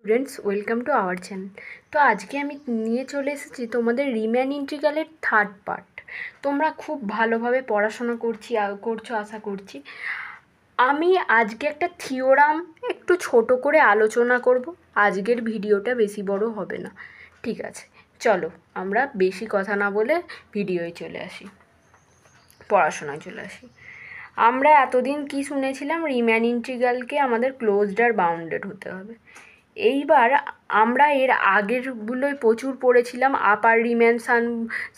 Friends, welcome to our channel. তো আজকে আমি নিয়ে চলে এসেছি তোমাদের রিম্যান ইন্টিগ্রালের থার্ড পার্ট। তোমরা খুব ভালোভাবে পড়াশোনা করছো আশা করছি। আমি আজকে একটা থিওরাম একটু ছোট করে আলোচনা করব। আজকের ভিডিওটা বেশি বড় হবে না, ঠিক আছে? চলো আমরা বেশি কথা না বলে ভিডিওয় চলে আসি, পড়াশোনায় চলে আসি। আমরা এতদিন কি শুনেছিলাম? রিম্যান ইন্টিগ্রালকে আমাদের ক্লোজড আর বাউন্ডেড হতে হবে। এইবার আমরা এর আগেরগুলোই প্রচুর পড়েছিলাম। আপার রিম্যান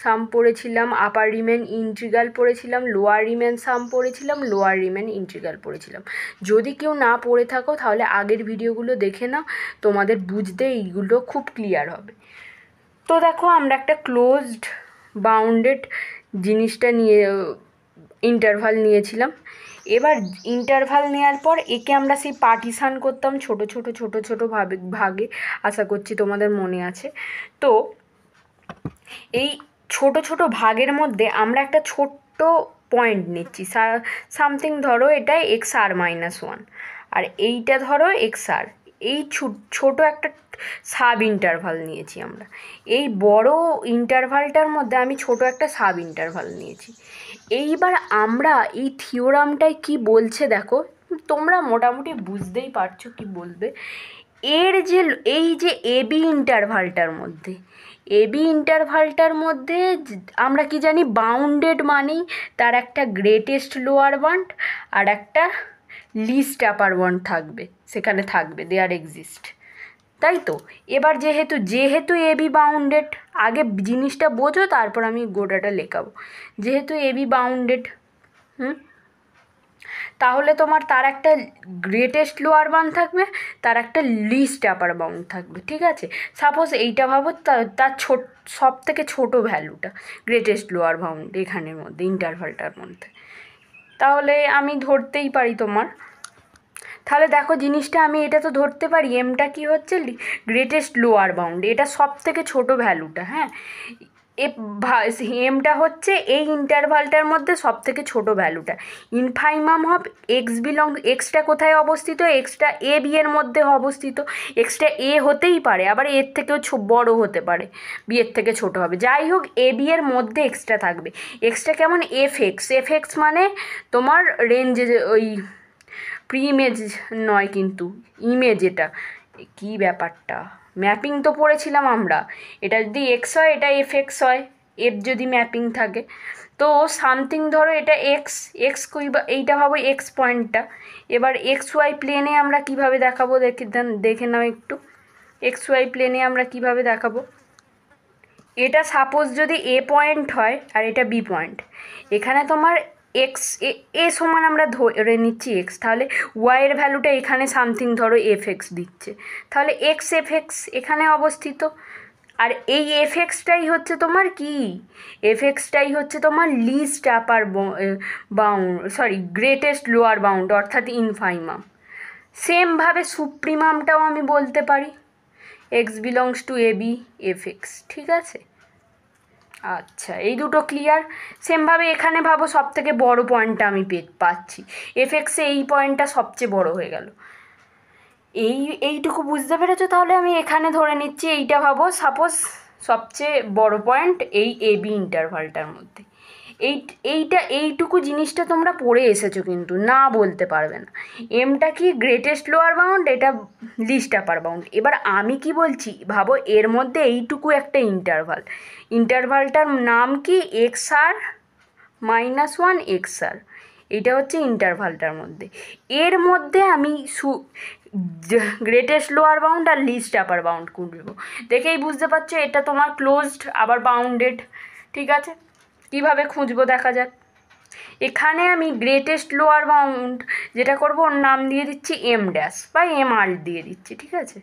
সাম পড়েছিলাম, আপার রিম্যান ইন্টিগ্রাল পড়েছিলাম, লোয়ার রিম্যান সাম পড়েছিলাম, লোয়ার রিম্যান ইন্টিগ্রাল পড়েছিলাম। যদি কেউ না পড়ে থাকো তাহলে আগের ভিডিওগুলো দেখে নাও, তোমাদের বুঝতে এইগুলো খুব ক্লিয়ার হবে। তো দেখো, আমরা একটা ক্লোজড বাউন্ডেড জিনিসটা নিয়ে ইন্টারভাল নিয়েছিলাম। এবার ইন্টারভাল নেওয়ার পর একে আমরা সেই পার্টিশান করতাম ছোট ছোট ভাগে। আশা করছি তোমাদের মনে আছে। তো এই ছোট ছোট ভাগের মধ্যে আমরা একটা ছোট্ট পয়েন্ট নিচ্ছি। সামথিং ধরো এটা XR-1, আর এইটা ধরো XR। এই ছোট একটা সাব ইন্টারভাল নিয়েছি আমরা। এই বড় ইন্টারভালটার মধ্যে আমি ছোট একটা সাব ইন্টারভাল নিয়েছি। এইবার আমরা এই থিওরামটায় কি বলছে দেখো, তোমরা মোটামুটি বুঝতেই পারছো কি বলবে। এই যে এবি ইন্টারভালটার মধ্যে আমরা কি জানি, বাউন্ডেড মানেই তার একটা গ্রেটেস্ট লোয়ার বাউন্ড আর একটা লিস্ট আপার বাউন্ড সেখানে থাকবে, দেয়ার এক্সিস্ট, তাই তো? এবার যেহেতু এবি বাউন্ডেড, আগে জিনিসটা বোঝো তারপর আমি গোটাটা লেখাবো। যেহেতু এবি বাউন্ডেড, তাহলে তোমার তার একটা গ্রেটেস্ট লোয়ার বাউন্ড থাকবে, তার একটা লিস্ট আপার বাউন্ড থাকবে, ঠিক আছে? সাপোজ এইটা ভাবো, তার সব থেকে ছোটো ভ্যালুটা গ্রেটেস্ট লোয়ার বাউন্ড এখানের মধ্যে, ইন্টারভালটার মধ্যে। তাহলে আমি ধরতেই পারি তাহলে দেখো জিনিসটা আমি এটা তো ধরতে পারি, এমটা কি হচ্ছে, গ্রেটেস্ট লোয়ার বাউন্ড, এটা সব থেকে ছোটো ভ্যালুটা। হ্যাঁ, এমটা হচ্ছে এই ইন্টারভালটার মধ্যে সব থেকে ছোটো ভ্যালুটা। ইনফাইমাম অফ এক্সটা কোথায় অবস্থিত? এক্সটা এ বি এর মধ্যে অবস্থিত। এক্সটা এ হতেই পারে, আবার এর থেকেও বড় হতে পারে, বি এর থেকে ছোটো হবে। যাই হোক, এ বি এর মধ্যে এক্সটা থাকবে। এক্সটা কেমন? এফ এক্স মানে তোমার রেঞ্জে, ওই প্রি ইমেজ নয় কিন্তু ইমেজ। এটা কী ব্যাপারটা, ম্যাপিং তো পড়েছিলাম আমরা। এটা যদি এক্স হয় এটা এফ হয়, এফ যদি ম্যাপিং থাকে। তো সামথিং ধরো এটা এক্স এইটা ভাবো এক্স পয়েন্টটা। এবার XY প্লেনে আমরা কিভাবে দেখাবো দেখে নাও একটু। XY প্লেনে আমরা কিভাবে দেখাবো? এটা সাপোজ যদি এ পয়েন্ট হয় আর এটা বি পয়েন্ট, এখানে তোমার এ সমান আমরা ধরে নিচ্ছি এক্স, তাহলে ওয়াইয়ের ভ্যালুটা এখানে সামথিং ধরো এফ দিচ্ছে, তাহলে এফ এখানে অবস্থিত। আর এই এফটাই হচ্ছে তোমার কি? এফটাই হচ্ছে তোমার least upper bound, greatest lower bound, অর্থাৎ ইনফাইমাম। সেমভাবে সুপ্রিমামটাও আমি বলতে পারি, x belongs to A B F, ঠিক আছে? আচ্ছা, এই দুটো ক্লিয়ার। সেমভাবে এখানে ভাবো সব থেকে বড় পয়েন্টটা আমি পাচ্ছি, এফএক্সে এই পয়েন্টটা সবচেয়ে বড় হয়ে গেল। এইটুকু বুঝতে পেরেছো? তাহলে আমি এখানে ধরে নিচ্ছি এইটা ভাবো সাপোজ সবচেয়ে বড় পয়েন্ট এই এবি ইন্টারভালটার মধ্যে। এইটুকু জিনিসটা তোমরা পড়ে এসেছো, কিন্তু না বলতে পারবে না। এমটা কি? গ্রেটেস্ট লোয়ার বাউন্ড, এটা লিস্ট আপার বাউন্ড। এবার আমি কি বলছি ভাবো, এর মধ্যে এইটুকু একটা ইন্টারভালটার নাম কি? XR-1 XR, এইটা হচ্ছে ইন্টারভালটার মধ্যে। এর মধ্যে আমি গ্রেটেস্ট লোয়ার বাউন্ড আর লিস্ট আপার বাউন্ড খুঁজবো। দেখেই বুঝতে পারছো এটা তোমার ক্লোজড আবার বাউন্ডেড, ঠিক আছে? কীভাবে খুঁজবো দেখা যাক। এখানে আমি গ্রেটেস্ট লোয়ার বাউন্ড যেটা করবো, ওর নাম দিয়ে দিচ্ছি M' বা MR দিয়ে দিচ্ছি, ঠিক আছে?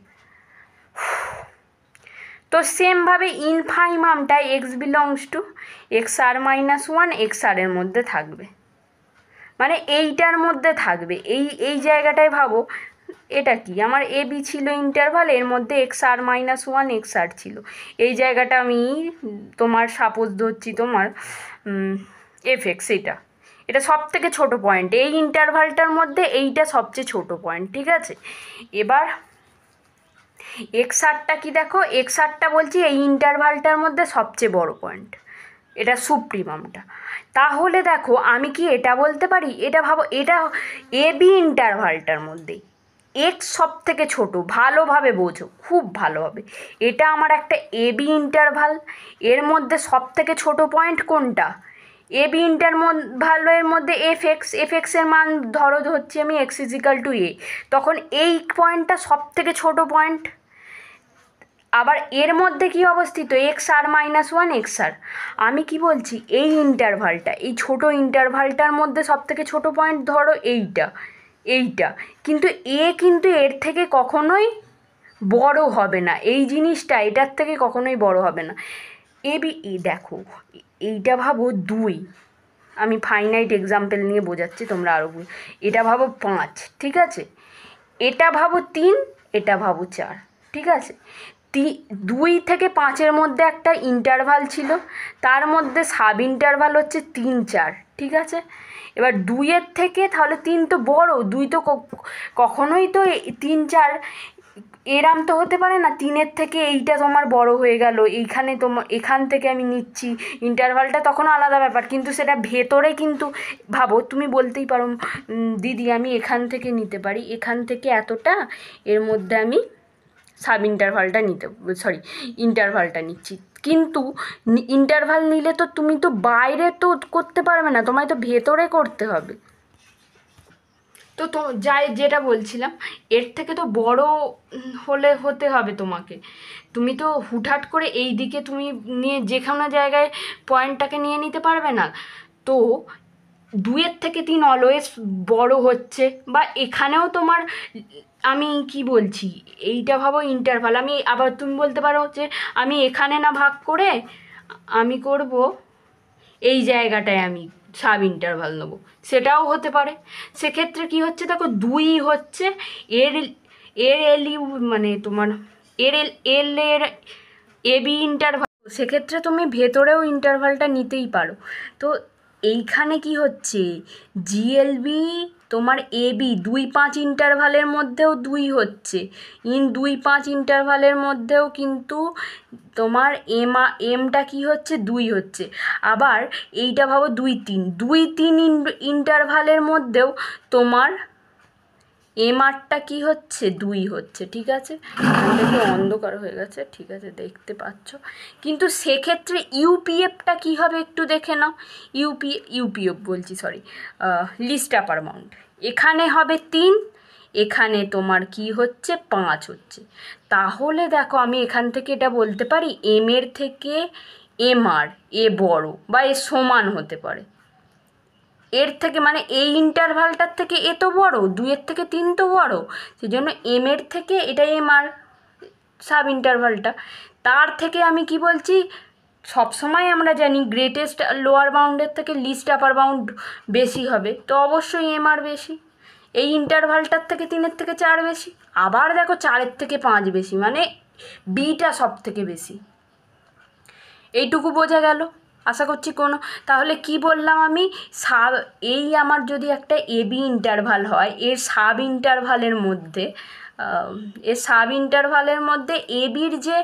তো সেমভাবে ইনফাইমামটা x belongs to XR-1 XR এর মধ্যে থাকবে, মানে এইটার মধ্যে থাকবে। এই জায়গাটায় ভাবো, এটা কি আমার এবি ছিল ইন্টারভাল, এর মধ্যে XR-1 XR ছিল। এই জায়গাটা আমি তোমার সাপোজ ধরছি তোমার এফএক্স, এটা সব থেকে ছোটো পয়েন্ট এই ইন্টারভালটার মধ্যে, এইটা সবচেয়ে ছোটো পয়েন্ট, ঠিক আছে? এবার এক্স আরটা কি দেখো, এক্স আরটা বলছি এই ইন্টারভালটার মধ্যে সবচেয়ে বড় পয়েন্ট, এটা সুপ্রিমামটা। তাহলে দেখো আমি কি এটা বলতে পারি, এটা ভাবো এটা এ বি ইন্টারভালটার মধ্যে এক্স সব থেকে ছোটো, ভালোভাবে বোঝো খুব ভালোভাবে, এটা আমার একটা এ বি ইন্টারভাল, এর মধ্যে সব থেকে ছোটো পয়েন্ট কোনটা, এ বি ইন্টারভালের মধ্যে এফ এক্সের মান ধরো হচ্ছে আমি এক্স ইজিক্যাল টু এ, তখন এই পয়েন্টটা সব থেকে ছোটো পয়েন্ট। আবার এর মধ্যে কি অবস্থিত, এক্স আর মাইনাস ওয়ান এক্স আর, আমি কি বলছি এই ইন্টারভালটা, এই ছোট ইন্টারভালটার মধ্যে সব থেকে ছোটো পয়েন্ট ধরো এইটা কিন্তু কিন্তু এর থেকে কখনোই বড় হবে না, এই জিনিসটা এটার থেকে কখনোই বড় হবে না। দেখো এইটা ভাবো দুই, আমি ফাইনাইট এক্সাম্পল নিয়ে বোঝাচ্ছি তোমরা আরও এটা ভাবো 5, ঠিক আছে, এটা ভাবো 3, এটা ভাবো 4, ঠিক আছে। 2 থেকে 5-এর মধ্যে একটা ইন্টারভাল ছিল, তার মধ্যে সাব ইন্টারভাল হচ্ছে 3, 4, ঠিক আছে। এবার 2-এর থেকে তাহলে 3 তো বড়, 2 তো কখনোই তো 3, 4 এরাম তো হতে পারে না, 3-এর থেকে এইটা তোমার বড় হয়ে গেল, এইখানে এখান থেকে আমি নিচ্ছি ইন্টারভালটা, তখন আলাদা ব্যাপার, কিন্তু সেটা ভেতরে কিন্তু ভাবো তুমি বলতেই পারো দিদি আমি এখান থেকে নিতে পারি, এখান থেকে এতটা, এর মধ্যে আমি সাব ইন্টারভালটা ইন্টারভালটা নিচ্ছি, কিন্তু ইন্টারভাল নিলে তো তুমি তো বাইরে তো করতে পারবে না, তোমায় তো ভেতরে করতে হবে। তো যেটা বলছিলাম, এর থেকে তো বড় হতে হবে তোমাকে, তুমি তো হুটহাট করে এই দিকে তুমি নিয়ে যেখানে জায়গায় পয়েন্টটাকে নিয়ে নিতে পারবে না। তো 2-এর থেকে 3 অলওয়েজ বড় হচ্ছে, বা এখানেও তোমার আমি কি বলছি এইটা ভাবো ইন্টারভাল, আমি আবার তুমি বলতে পারো যে আমি এখানে না ভাগ করে আমি করব এই জায়গাটায় আমি সাব ইন্টারভাল নেবো, সেটাও হতে পারে। সেক্ষেত্রে কি হচ্ছে দেখো 2 হচ্ছে এর এর এল ইউ মানে তোমার এর এ বি ইন্টারভাল, সেক্ষেত্রে তুমি ভেতরেও ইন্টারভালটা নিতেই পারো। তো এইখানে কি হচ্ছে জিএলবি তোমার এবি 2-5 ইন্টারভালের মধ্যেও 2 হচ্ছে, 2-5 ইন্টারভালের মধ্যেও কিন্তু তোমার এমটা কি হচ্ছে 2 হচ্ছে। আবার এইটা ভাবো 2-3 ইন্টারভালের মধ্যেও তোমার এমআরটা কি হচ্ছে 2 হচ্ছে, ঠিক আছে। এখানটা অন্ধকার হয়ে গেছে, ঠিক আছে দেখতে পাচ্ছ, কিন্তু সেক্ষেত্রে ইউপিএফটা কী হবে একটু দেখে নাও, ইউপিএফ বলছি সরি, লিস্ট আপার বাউন্ড এখানে হবে 3, এখানে তোমার কি হচ্ছে 5 হচ্ছে। তাহলে দেখো আমি এখান থেকে এটা বলতে পারি এম এর থেকে এমআর এ বড় বা এ সমান হতে পারে, এর থেকে মানে এই ইন্টারভালটার থেকে এ তো বড়, 2-এর থেকে 3 তো বড়, সেই জন্য এর থেকে এটা এমআর সাব ইন্টারভালটা, তার থেকে আমি কি বলছি সবসময় আমরা জানি গ্রেটেস্ট লোয়ার বাউন্ডের থেকে লিস্ট আপার বাউন্ড বেশি হবে, তো অবশ্যই এমআর বেশি, এই ইন্টারভালটার থেকে 3-এর থেকে 4 বেশি, আবার দেখো 4-এর থেকে 5 বেশি, মানে বিটা সব থেকে বেশি। এইটুকু বোঝা গেল আশা করছি তাহলে কি বললাম আমি, এই আমার যদি একটা এবি ইন্টারভাল হয়, এর সাব ইন্টারভালের মধ্যে এবির যে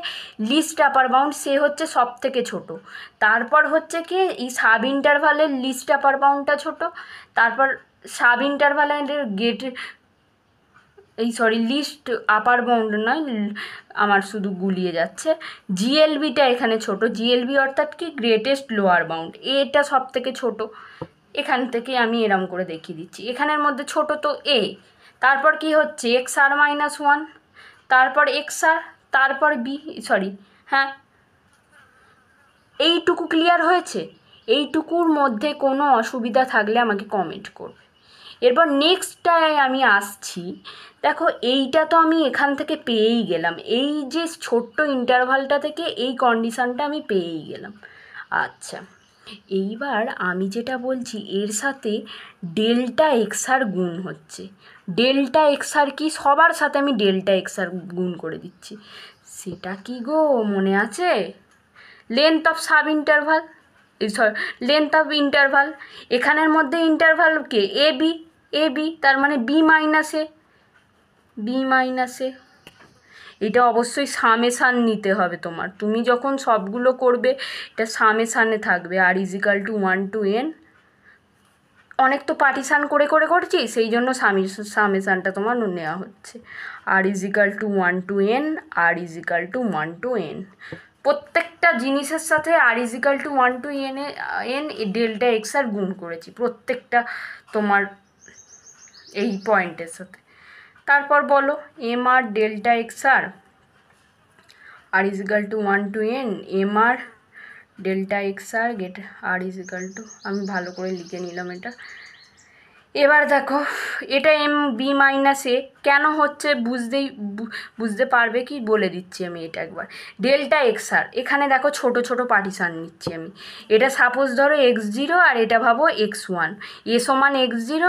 লিস্ট আপার বাউন্ড সে হচ্ছে সব থেকে ছোটো, তারপর হচ্ছে কি এই সাব ইন্টারভালের লিস্ট আপার বাউন্ডটা ছোটো, তারপর সাব ইন্টারভালের লিস্ট আপার বাউন্ড নয়, আমার শুধু গুলিয়ে যাচ্ছে, জিএলবিটা এখানে ছোট, জিএলবি অর্থাৎ কি গ্রেটেস্ট লোয়ার বাউন্ড, এটা সব থেকে ছোটো, এখান থেকে আমি এরম করে দেখিয়ে দিচ্ছি, এখানের মধ্যে ছোট তো এ, তারপর কি হচ্ছে এক্স আর মাইনাস ওয়ান, তারপর এক্স আর, তারপর হ্যাঁ এইটুকু ক্লিয়ার হয়েছে, এইটুকুর মধ্যে কোনো অসুবিধা থাকলে আমাকে কমেন্ট করবে। এরপর নেক্সটটায় আমি আসছি, দেখো এইটা তো আমি এখান থেকে পেয়েই গেলাম, এই যে ছোট্ট ইন্টারভালটা থেকে এই কন্ডিশানটা আমি পেয়েই গেলাম। আচ্ছা এইবার আমি যেটা বলছি এর সাথে ডেল্টা এক্সআর গুণ হচ্ছে, ডেল্টা এক্সআর কি সবার সাথে আমি ডেল্টা এক্সআর গুণ করে দিচ্ছি, সেটা কি গো মনে আছে, length of sub interval length of interval, এখানের মধ্যে ইন্টারভাল কে এবি তার মানে বি মাইনাস এ, এটা অবশ্যই সামেশান নিতে হবে তোমার, তুমি যখন সবগুলো করবে এটা সামেশানে থাকবে। আর ইজিক্যাল টু 1 to n, অনেক তো পার্টিশান করে করে করছি, সেই জন্য সামেশানটা তোমার নেওয়া হচ্ছে। R equal to 1 to n, r equal to 1 to n, প্রত্যেকটা জিনিসের সাথে r equal to 1 to n delta x r গুণ করেছি প্রত্যেকটা তোমার এই পয়েন্টের সাথে। তারপর বলো m r delta x r equal to 1 to n, m r delta x r get r equal to, আমি ভালো করে লিখে নিলাম এটা। এবার দেখো এটা এম বি মাইনাস এ কেন হচ্ছে বুঝতে পারবে কি, বলে দিচ্ছি আমি এটা একবার। ডেল্টা এক্স আর, এখানে দেখো ছোট ছোট পার্টিশান নিচ্ছি আমি। এটা সাপোজ ধরো x0 আর এটা ভাবো x1, এ সমান x0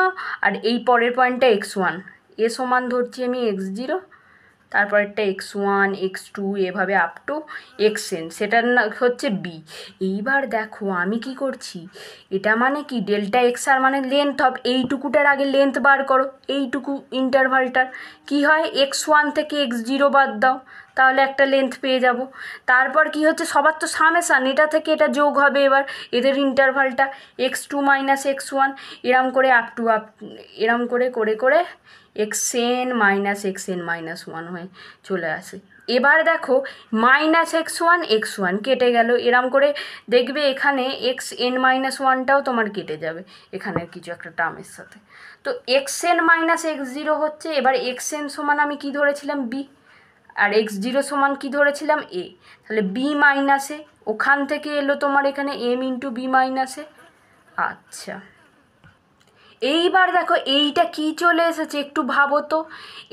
আর এই পরের পয়েন্টটা x1, এ সমান ধরছি আমি x0, তারপর একটা x1 x2 এভাবে আপ টু xn, সেটার না হচ্ছে বি। এইবার দেখো আমি কি করছি, এটা মানে কি ডেল্টা এক্স আর মানে লেন্থ অফ এইটুকুটার আগে লেন্থ বার করো, এইটুকু ইন্টারভালটার কি হয় x1 থেকে x0 বাদ দাও, তাহলে একটা লেন্থ পেয়ে যাব। তারপর কি হচ্ছে সবার তো সামেশান, এটা থেকে এটা যোগ হবে এবার এদের ইন্টারভালটা x2 মাইনাস x1, এরম করে আপ টু এরম করে করে করে xn মাইনাস xn মাইনাস 1 হয়ে চলে আসে। এবার দেখো মাইনাস x1 কেটে গেল, এরম করে দেখবে এখানে xn মাইনাস 1টাও তোমার কেটে যাবে এখানে কিছু একটা টার্মের সাথে। তো xn মাইনাস x0 হচ্ছে, এবার xn সমান আমি কি ধরেছিলাম b, আর x0 সমান কি ধরেছিলাম a, তাহলে b মাইনাসে ওখান থেকে এলো তোমার এখানে m ইন্টু b মাইনাসে। আচ্ছা এইবার দেখো এইটা কি চলে এসেছে একটু ভাবো তো,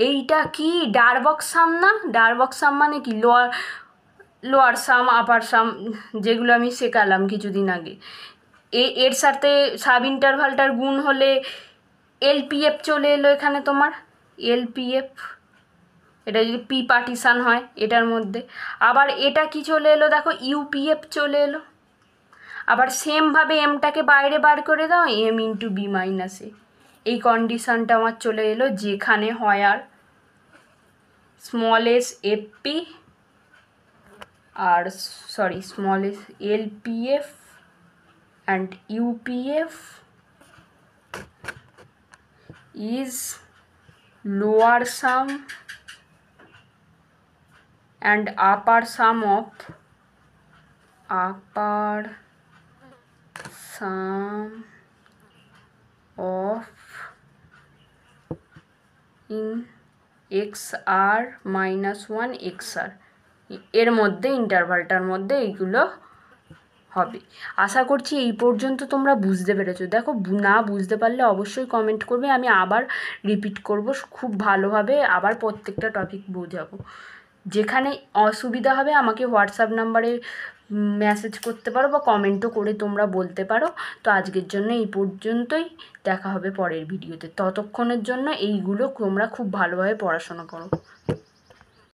এইটা কি ডারবক সাম না? ডারবক সাম মানে কি লোয়ার সাম আপার সাম, যেগুলো আমি শেখালাম কিছুদিন আগে। এর সাথে সাব ইন্টারভালটার গুণ হলে এলপিএফ চলে এলো এখানে তোমার, এলপিএফ, এটা যদি পি পার্টিশান হয় এটার মধ্যে। আবার এটা কি চলে এলো দেখো ইউপিএফ চলে এলো। আবার সেমভাবে এমটাকে বাইরে বার করে দাও, এম ইন্টু বি মাইনাসে, এই কন্ডিশানটা আমার চলে এলো, যেখানে হয় আর স্মল এস এফপি আর small s LPF and UPF is lower sum and upper sum of in xr minus 1 xr, এর মধ্যে ইন্টারভালটার মধ্যে এইগুলো হবে। আশা করছি এই পর্যন্ত তোমরা বুঝতে পেরেছো। দেখো না বুঝতে পারলে অবশ্যই কমেন্ট করবে, আমি আবার রিপিট করব খুব ভালোভাবে, আবার প্রত্যেকটা টপিক বোঝাবো। যেখানে অসুবিধা হবে আমাকে হোয়াটসঅ্যাপ নাম্বারে মেসেজ করতে পারো বা কমেন্টও করে তোমরা বলতে পারো। তো আজকের জন্য এই পর্যন্তই, দেখা হবে পরের ভিডিওতে। ততক্ষণের জন্য এইগুলো তোমরা খুব ভালোভাবে পড়াশোনা করো।